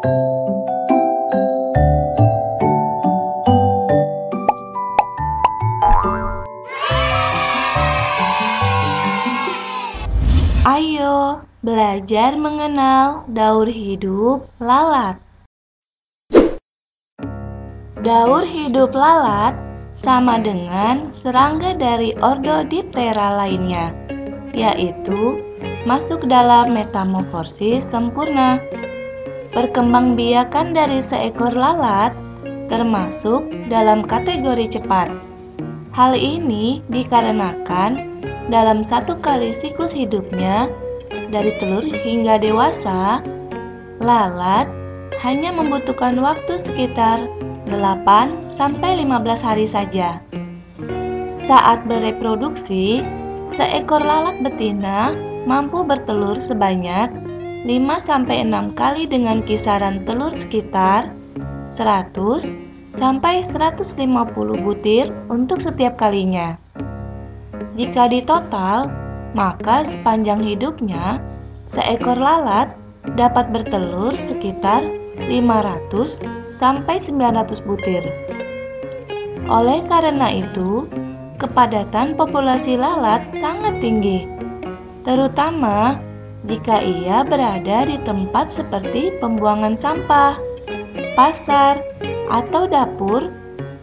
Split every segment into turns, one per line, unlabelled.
Ayo belajar mengenal daur hidup lalat. Daur hidup lalat sama dengan serangga dari ordo Diptera lainnya, yaitu masuk dalam metamorfosis sempurna. Perkembangbiakan dari seekor lalat termasuk dalam kategori cepat. Hal ini dikarenakan dalam satu kali siklus hidupnya, dari telur hingga dewasa, lalat hanya membutuhkan waktu sekitar 8-15 hari saja. Saat bereproduksi, seekor lalat betina mampu bertelur sebanyak 5-6 kali dengan kisaran telur sekitar 100-150 butir untuk setiap kalinya. Jika ditotal, maka sepanjang hidupnya, seekor lalat dapat bertelur sekitar 500-900 butir. Oleh karena itu, kepadatan populasi lalat sangat tinggi, terutama jika ia berada di tempat seperti pembuangan sampah, pasar, atau dapur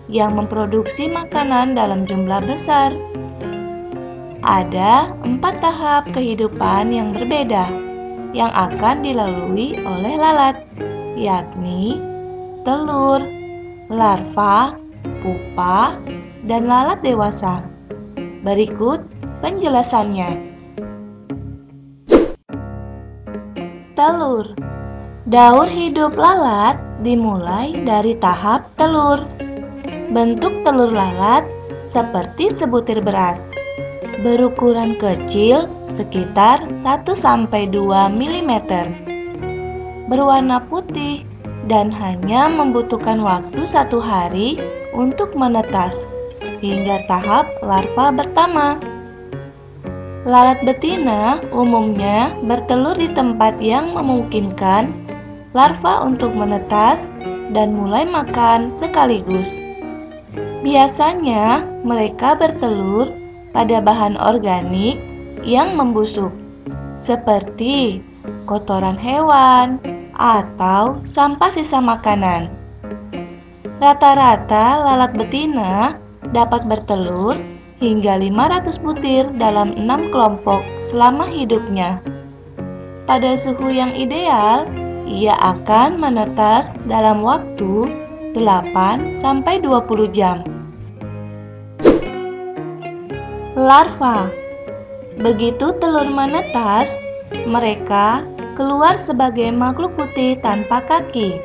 yang memproduksi makanan dalam jumlah besar. Ada 4 tahap kehidupan yang berbeda yang akan dilalui oleh lalat, yakni telur, larva, pupa, dan lalat dewasa. Berikut penjelasannya. Telur. Daur hidup lalat dimulai dari tahap telur. Bentuk telur lalat seperti sebutir beras, berukuran kecil sekitar 1-2 mm, berwarna putih dan hanya membutuhkan waktu 1 hari untuk menetas hingga tahap larva pertama. Lalat betina umumnya bertelur di tempat yang memungkinkan larva untuk menetas dan mulai makan sekaligus. Biasanya mereka bertelur pada bahan organik yang membusuk, seperti kotoran hewan atau sampah sisa makanan. Rata-rata lalat betina dapat bertelur hingga 500 butir dalam 6 kelompok selama hidupnya. Pada suhu yang ideal, ia akan menetas dalam waktu 8-20 jam. Larva. Begitu telur menetas, mereka keluar sebagai makhluk putih tanpa kaki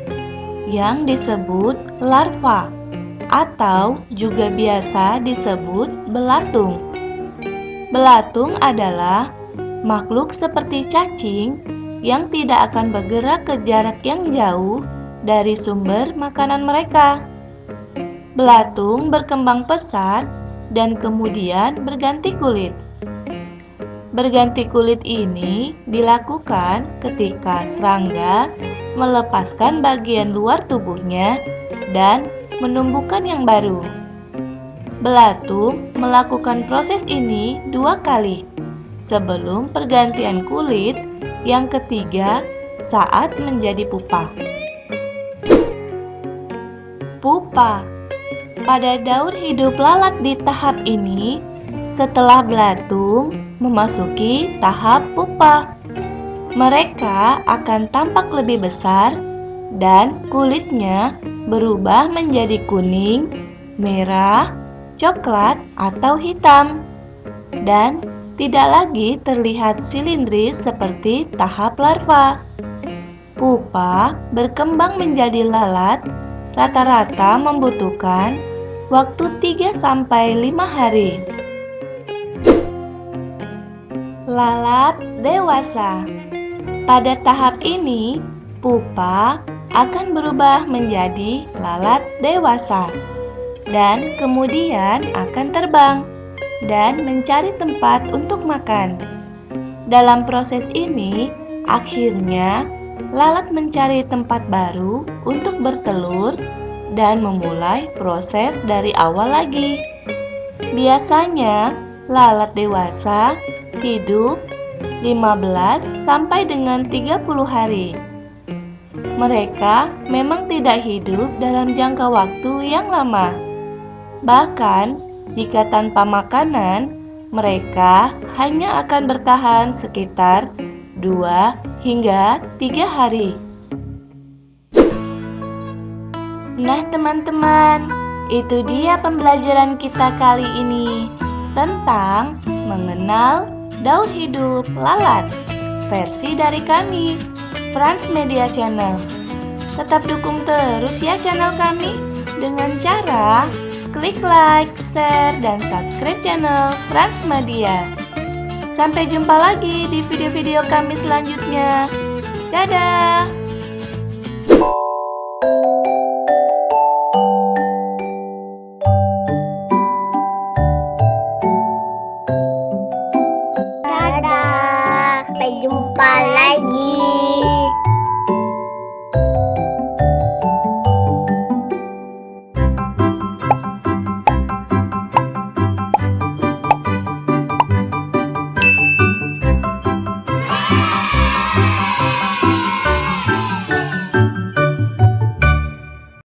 yang disebut larva atau juga biasa disebut belatung. Belatung adalah makhluk seperti cacing yang tidak akan bergerak ke jarak yang jauh dari sumber makanan mereka. Belatung berkembang pesat dan kemudian berganti kulit. Berganti kulit ini dilakukan ketika serangga melepaskan bagian luar tubuhnya dan menumbuhkan yang baru. Belatung melakukan proses ini 2 kali sebelum pergantian kulit yang ketiga saat menjadi pupa. Pupa. Pada daur hidup lalat di tahap ini, setelah belatung memasuki tahap pupa, mereka akan tampak lebih besar dan kulitnya berubah menjadi kuning, merah, coklat, atau hitam, dan tidak lagi terlihat silindris seperti tahap larva. Pupa berkembang menjadi lalat rata-rata membutuhkan waktu 3-5 hari. Lalat dewasa. Pada tahap ini, pupa akan berubah menjadi lalat dewasa dan kemudian akan terbang dan mencari tempat untuk makan. Dalam proses ini, akhirnya lalat mencari tempat baru untuk bertelur dan memulai proses dari awal lagi. Biasanya, lalat dewasa hidup 15 sampai dengan 30 hari. Mereka memang tidak hidup dalam jangka waktu yang lama. Bahkan, jika tanpa makanan, mereka hanya akan bertahan sekitar 2 hingga 3 hari. Nah teman-teman, itu dia pembelajaran kita kali ini tentang mengenal daur hidup lalat, versi dari kami, Frans Media Channel. Tetap dukung terus ya channel kami dengan cara klik like, share, dan subscribe channel Frans Media. Sampai jumpa lagi di video-video kami selanjutnya. Dadah!